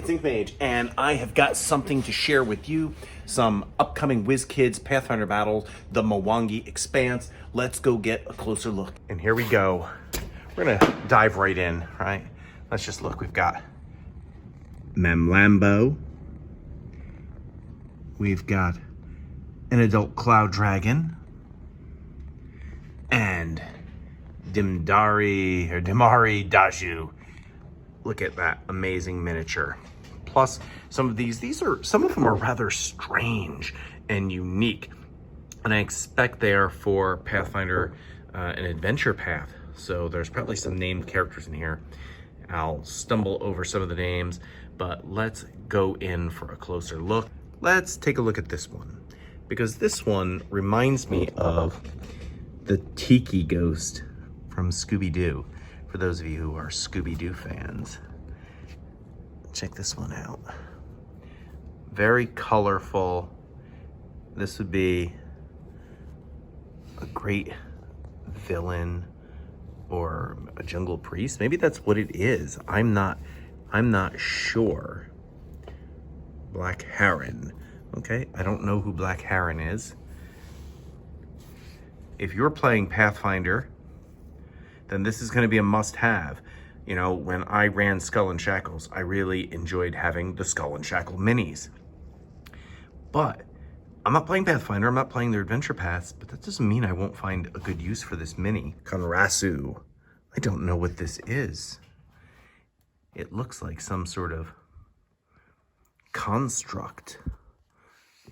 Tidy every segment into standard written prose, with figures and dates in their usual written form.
it's InkdMage, and I have got something to share with you. Some upcoming WizKids Pathfinder battles, the Mwangi Expanse. Let's go get a closer look. And here we go. We're gonna dive right in, right? Let's just look. We've got Memlambo. We've got an adult cloud dragon. And Dimari Daju. Look at that amazing miniature. Plus, some of them are rather strange and unique. And I expect they are for Pathfinder and Adventure Path. So there's probably some named characters in here. I'll stumble over some of the names, but let's go in for a closer look. Let's take a look at this one, because this one reminds me of the Tiki Ghost from Scooby-Doo, for those of you who are Scooby-Doo fans. Check this one out. Very colorful. This would be a great villain or a jungle priest. Maybe that's what it is. I'm not sure. Black Heron. Okay, I don't know who Black Heron is. If you're playing Pathfinder, then this is going to be a must-have. You know, when I ran Skull and Shackles, I really enjoyed having the Skull and Shackle minis. But I'm not playing Pathfinder, I'm not playing their adventure paths, but that doesn't mean I won't find a good use for this mini. Konrasu. I don't know what this is. It looks like some sort of construct,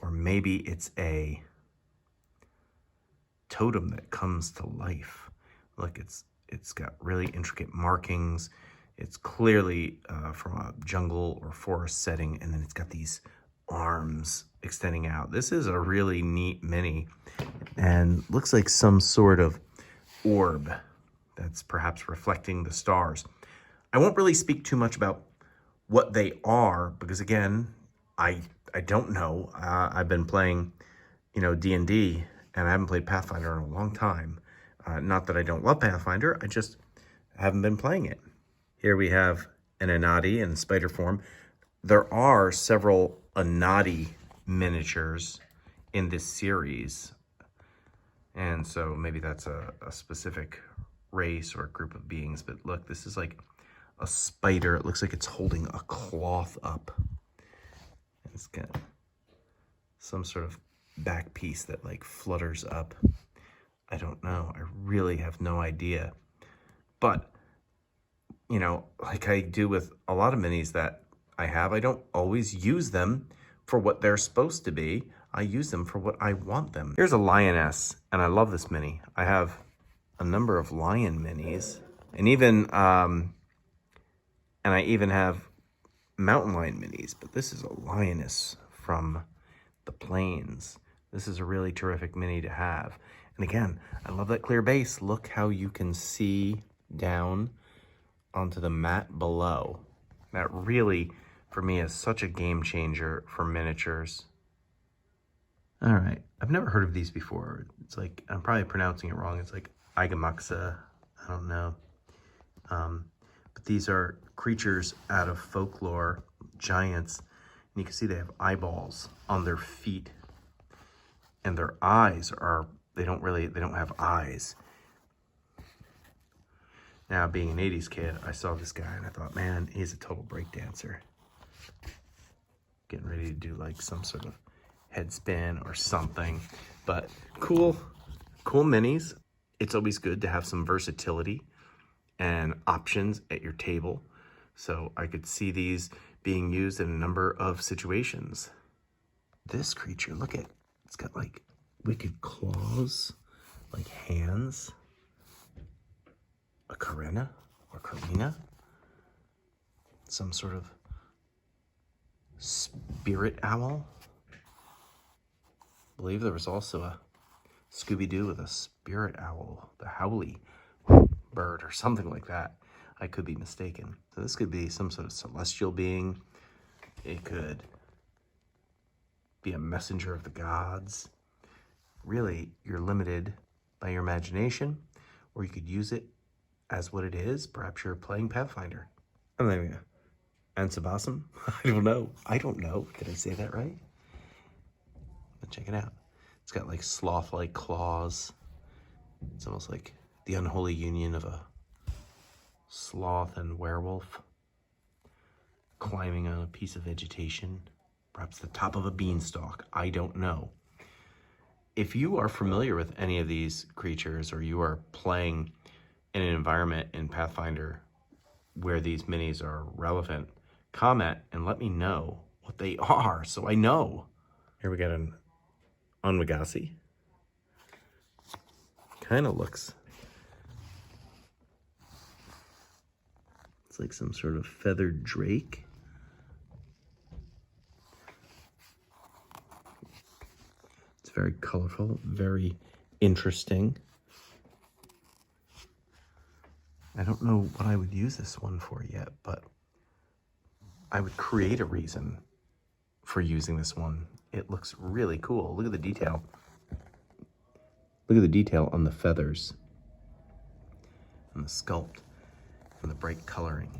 or maybe it's a totem that comes to life. Look, it's got really intricate markings. It's clearly from a jungle or forest setting, and then it's got these arms extending out. This is a really neat mini, and looks like some sort of orb that's perhaps reflecting the stars. I won't really speak too much about what they are, because again, I don't know. I've been playing, D&D, and I haven't played Pathfinder in a long time. Not that I don't love Pathfinder, I just haven't been playing it. Here we have an Anati in spider form. There are several Anati miniatures in this series, and so maybe that's a specific race or a group of beings. But look, this is like a spider. It looks like it's holding a cloth up. It's got some sort of back piece that like flutters up. I don't know. I really have no idea. But, like I do with a lot of minis that I have, I don't always use them for what they're supposed to be. I use them for what I want them. Here's a lioness, and I love this mini. I have a number of lion minis, and I even have mountain lion minis, but this is a lioness from the plains. This is a really terrific mini to have. And again, I love that clear base. Look how you can see down onto the mat below. That really, for me, is such a game changer for miniatures. All right, I've never heard of these before. It's like, I'm probably pronouncing it wrong. It's like Igamuxa, I don't know. But these are creatures out of folklore, giants. And you can see they have eyeballs on their feet. And their eyes are, they don't have eyes. Now, being an 80s kid, I saw this guy and I thought, man, he's a total breakdancer. Getting ready to do like some sort of head spin or something. But cool minis. It's always good to have some versatility and options at your table. So I could see these being used in a number of situations. This creature, look at, it's got like wicked claws, like hands. A Karina or Karina. Some sort of spirit owl. I believe there was also a Scooby-Doo with a spirit owl, the Howley bird or something like that. I could be mistaken. So this could be some sort of celestial being. It could be a messenger of the gods. Really, you're limited by your imagination, or you could use it as what it is. Perhaps you're playing Pathfinder. And there we go. Ansabasum? I don't know. I don't know. Did I say that right? Let's check it out. It's got like sloth-like claws. It's almost like the unholy union of a sloth and werewolf climbing on a piece of vegetation. Perhaps the top of a beanstalk. I don't know. If you are familiar with any of these creatures, or you are playing in an environment in Pathfinder where these minis are relevant, comment and let me know what they are so I know. Here we got an Onwagasi. Kind of looks, it's like some sort of feathered drake. It's very colorful, very interesting. I don't know what I would use this one for yet, but I would create a reason for using this one. It looks really cool. Look at the detail. Look at the detail on the feathers and the sculpt and the bright coloring.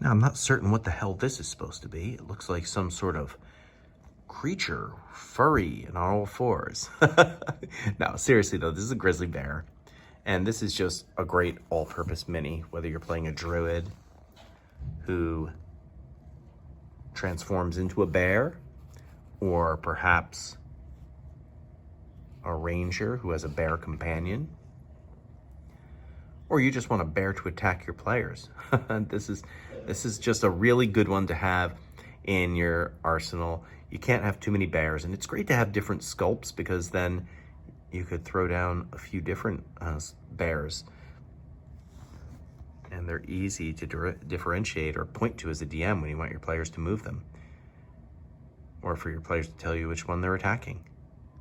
Now, I'm not certain what the hell this is supposed to be. It looks like some sort of creature, furry and on all fours. No, seriously though, this is a grizzly bear. And this is just a great all-purpose mini, whether you're playing a druid who transforms into a bear, or perhaps a ranger who has a bear companion, or you just want a bear to attack your players. This is just a really good one to have in your arsenal. You can't have too many bears, and it's great to have different sculpts, because then you could throw down a few different bears, and they're easy to differentiate or point to as a DM when you want your players to move them, or for your players to tell you which one they're attacking.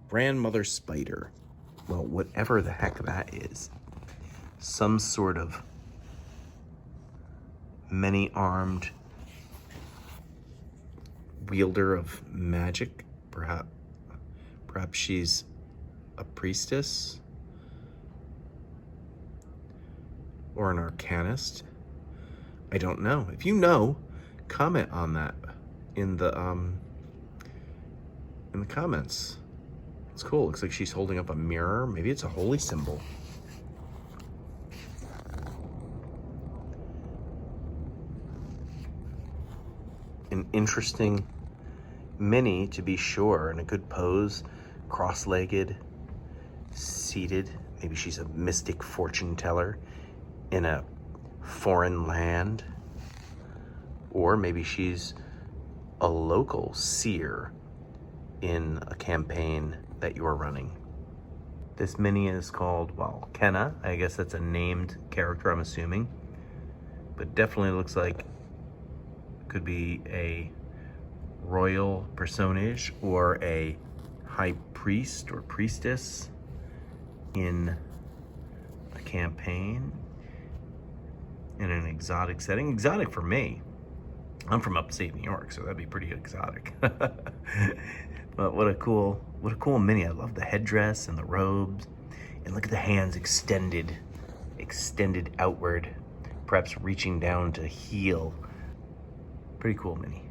Grandmother spider. Well, whatever the heck that is. Some sort of many-armed wielder of magic, perhaps she's a priestess or an arcanist. I don't know. If you know, comment on that in the comments. It's cool. Looks like she's holding up a mirror. Maybe it's a holy symbol. An interesting mini, to be sure, and a good pose, cross-legged, seated. Maybe she's a mystic fortune teller in a foreign land, or maybe she's a local seer in a campaign that you are running. This mini is called, well, Kenna. I guess that's a named character, I'm assuming, but definitely looks like could be a royal personage or a high priest or priestess in a campaign in an exotic setting. Exotic for me. I'm from upstate New York, so that'd be pretty exotic. But what a cool mini. I love the headdress and the robes, and look at the hands extended outward, perhaps reaching down to heal. Pretty cool mini.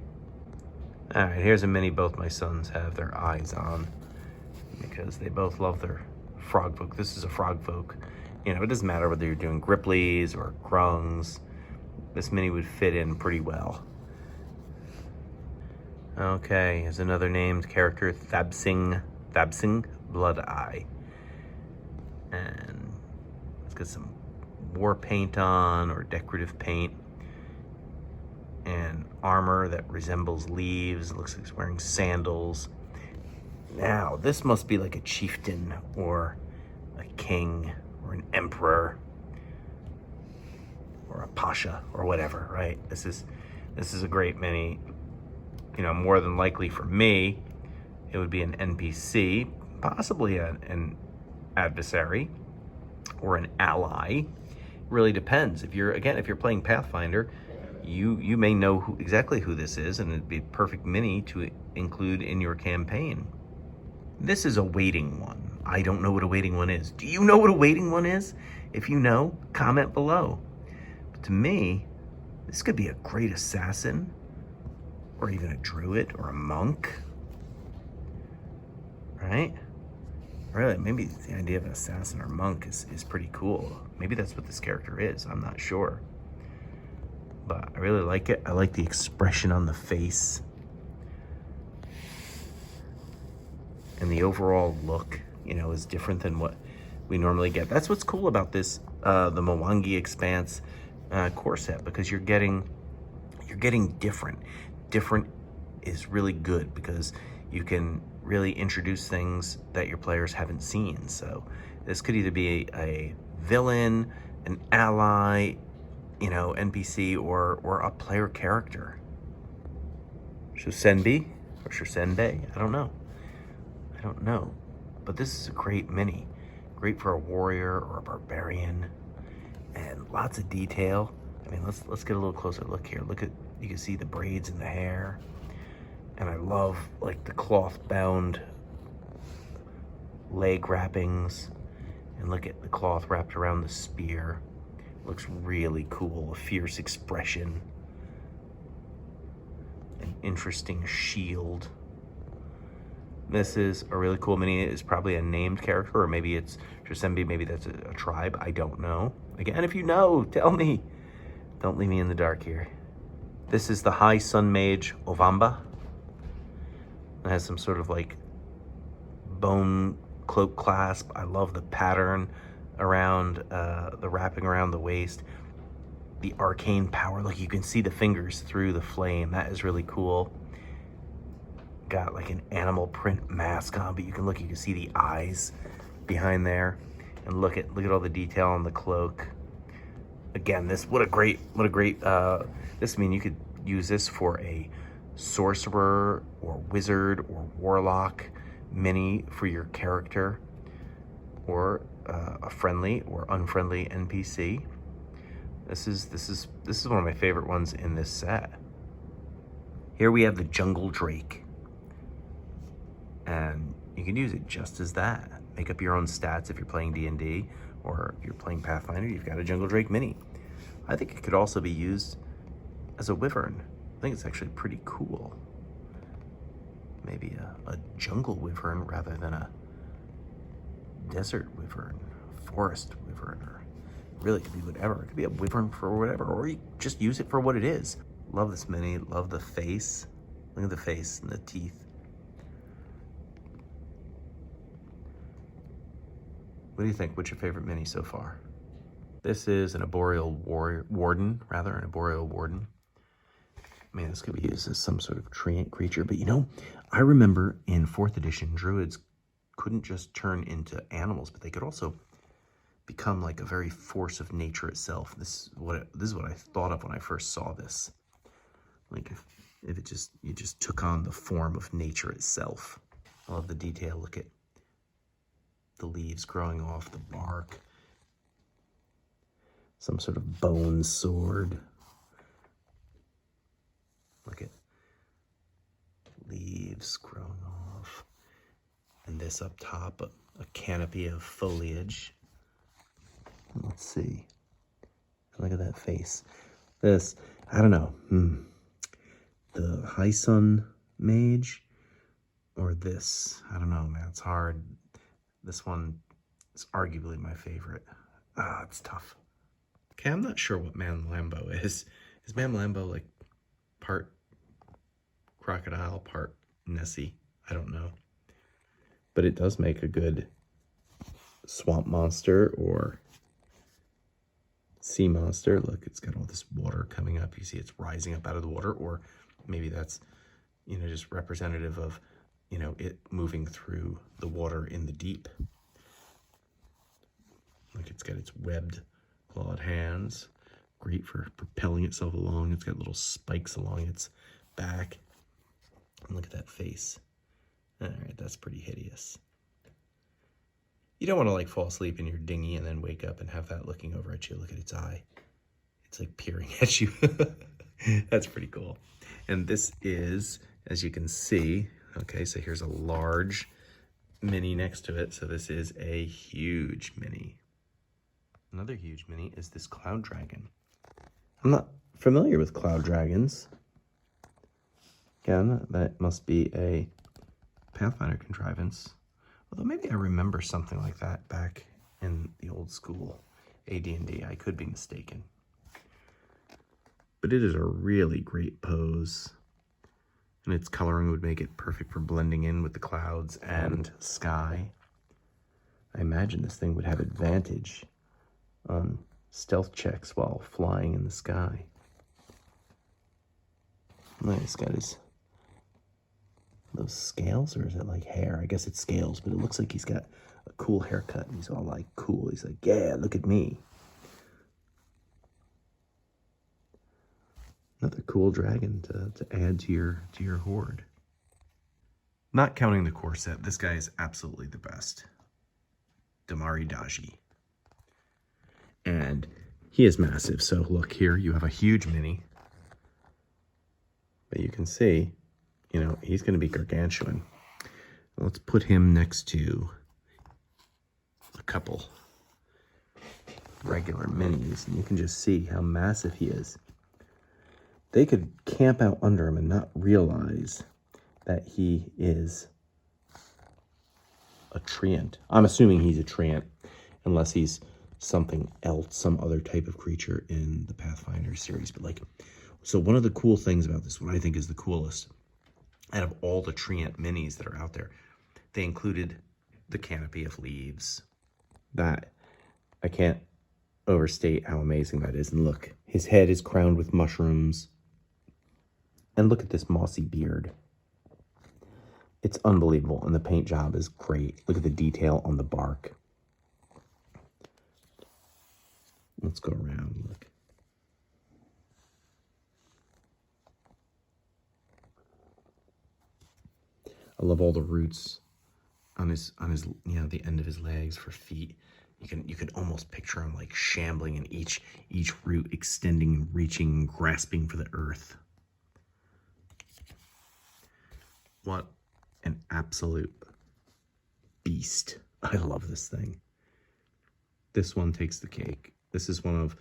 All right, here's a mini both my sons have their eyes on, because they both love their frog folk. This is a frog folk. You know, it doesn't matter whether you're doing Gripplies or Grungs. This mini would fit in pretty well. Okay, here's another named character, Thabsing Blood Eye. And it's got some war paint on, or decorative paint, and armor that resembles leaves. It looks like he's wearing sandals. Now, this must be like a chieftain or a king or an emperor or a pasha or whatever, right? This is a great mini. You know, more than likely for me, it would be an NPC, possibly an adversary or an ally. It really depends. If you're playing Pathfinder, you may know exactly who this is, and it'd be a perfect mini to include in your campaign. This is a waiting one. I don't know what a waiting one is. Do you know what a waiting one is? If you know, comment below. But to me, This could be a great assassin, or even a druid or a monk, right? Really, maybe the idea of an assassin or monk is pretty cool. Maybe that's what this character is. I'm not sure. But I really like it. I like the expression on the face. And the overall look, you know, is different than what we normally get. That's what's cool about this, the Mwangi Expanse core set, because you're getting different. Different is really good because you can really introduce things that your players haven't seen. So this could either be a villain, an ally, you know, NPC, or a player character. Shusenbi or Shusenbei, I don't know. But this is a great mini. Great for a warrior or a barbarian. And lots of detail. I mean, let's get a little closer look here. Look at, you can see the braids in the hair. And I love like the cloth bound leg wrappings. And look at the cloth wrapped around the spear. Looks really cool, a fierce expression. An interesting shield. This is a really cool mini. It's probably a named character, or maybe it's Trisembi, maybe that's a tribe. I don't know. Again, if you know, tell me. Don't leave me in the dark here. This is the High Sun Mage Ovamba. It has some sort of like bone cloak clasp. I love the pattern around the wrapping around the waist. The arcane power, look, you can see the fingers through the flame. That is really cool. Got like an animal print mask on, but you can see the eyes behind there, and look at all the detail on the cloak. Again, this, what a great this, I mean, you could use this for a sorcerer or wizard or warlock mini for your character, or a friendly or unfriendly NPC. This is one of my favorite ones in this set. Here we have the Jungle Drake. And you can use it just as that. Make up your own stats if you're playing D&D, or if you're playing Pathfinder, you've got a Jungle Drake mini. I think it could also be used as a wyvern. I think it's actually pretty cool. Maybe a jungle wyvern rather than a desert wyvern, forest wyvern, or really could be whatever. It could be a wyvern for whatever, or you just use it for what it is. Love this mini, love the face. Look at the face and the teeth. What do you think? What's your favorite mini so far? This is an arboreal warden. Man, this could be used as some sort of treant creature. But you know, I remember in 4th edition, druids couldn't just turn into animals, but they could also become like a very force of nature itself. This is what I thought of when I first saw this. Like if you just took on the form of nature itself. I love the detail. Look at the leaves growing off the bark. Some sort of bone sword. Look at leaves growing off. And this up top, a canopy of foliage. Let's see. Look at that face. This, I don't know. The High Sun Mage or this. I don't know, man. It's hard. This one is arguably my favorite. It's tough. Okay, I'm not sure what Man Lambo is. Is Man Lambo like part crocodile, part Nessie? I don't know. But it does make a good swamp monster or sea monster. Look, it's got all this water coming up. You see it's rising up out of the water, or maybe that's, you know, just representative of, you know, it moving through the water in the deep. Like it's got its webbed clawed hands. Great for propelling itself along. It's got little spikes along its back. And look at that face. All right, that's pretty hideous. You don't want to like fall asleep in your dinghy and then wake up and have that looking over at you. Look at its eye. It's like peering at you. That's pretty cool. And this is, as you can see, okay, so here's a large mini next to it. So this is a huge mini. Another huge mini is this Cloud Dragon. I'm not familiar with cloud dragons. Again, that must be a Pathfinder contrivance. Although maybe I remember something like that back in the old school AD&D. I could be mistaken. But it is a really great pose. And its coloring would make it perfect for blending in with the clouds and sky. I imagine this thing would have advantage on stealth checks while flying in the sky. Nice, got his those scales, or is it like hair? I guess it's scales, but it looks like he's got a cool haircut. He's all like cool. He's like, yeah, look at me. Another cool dragon to add to your horde. Not counting the core set, this guy is absolutely the best. Damari Daji. And he is massive. So look here, you have a huge mini. But you can see, you know, he's going to be gargantuan. Let's put him next to a couple regular minis, and you can just see how massive he is. They could camp out under him and not realize that he is a treant. I'm assuming he's a treant, unless he's something else, some other type of creature in the Pathfinder series. But like, so one of the cool things about this, what I think is the coolest, out of all the treant minis that are out there, they included the canopy of leaves. That, I can't overstate how amazing that is. And look, his head is crowned with mushrooms. And look at this mossy beard. It's unbelievable, and the paint job is great. Look at the detail on the bark. Let's go around, look. I love all the roots on his you know, the end of his legs for feet. You can almost picture him like shambling, and each root extending, reaching, grasping for the earth. What an absolute beast. I love this thing. This one takes the cake. This is one of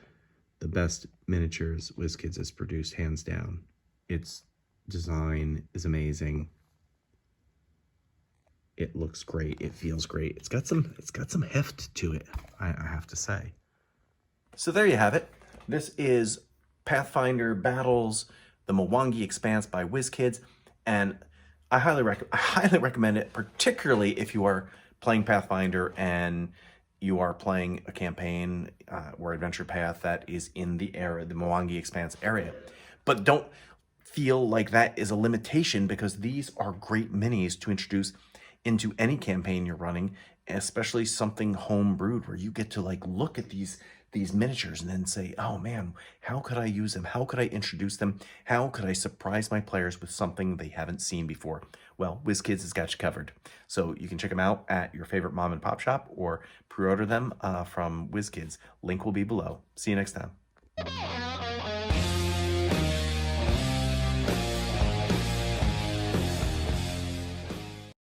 the best miniatures WizKids has produced, hands down. Its design is amazing. It looks great. It feels great. It's got some heft to it, I have to say. So there you have it. This is Pathfinder Battles, the Mwangi Expanse by WizKids, and I highly recommend it, particularly if you are playing Pathfinder and you are playing a campaign or adventure path that is in the area, the Mwangi Expanse area. But don't feel like that is a limitation, because these are great minis to introduce into any campaign you're running, especially something home brewed where you get to like look at these miniatures and then say, oh man, how could I use them? How could I introduce them? How could I surprise my players with something they haven't seen before? Well, WizKids has got you covered. So you can check them out at your favorite mom and pop shop or pre-order them from WizKids. Link will be below. See you next time.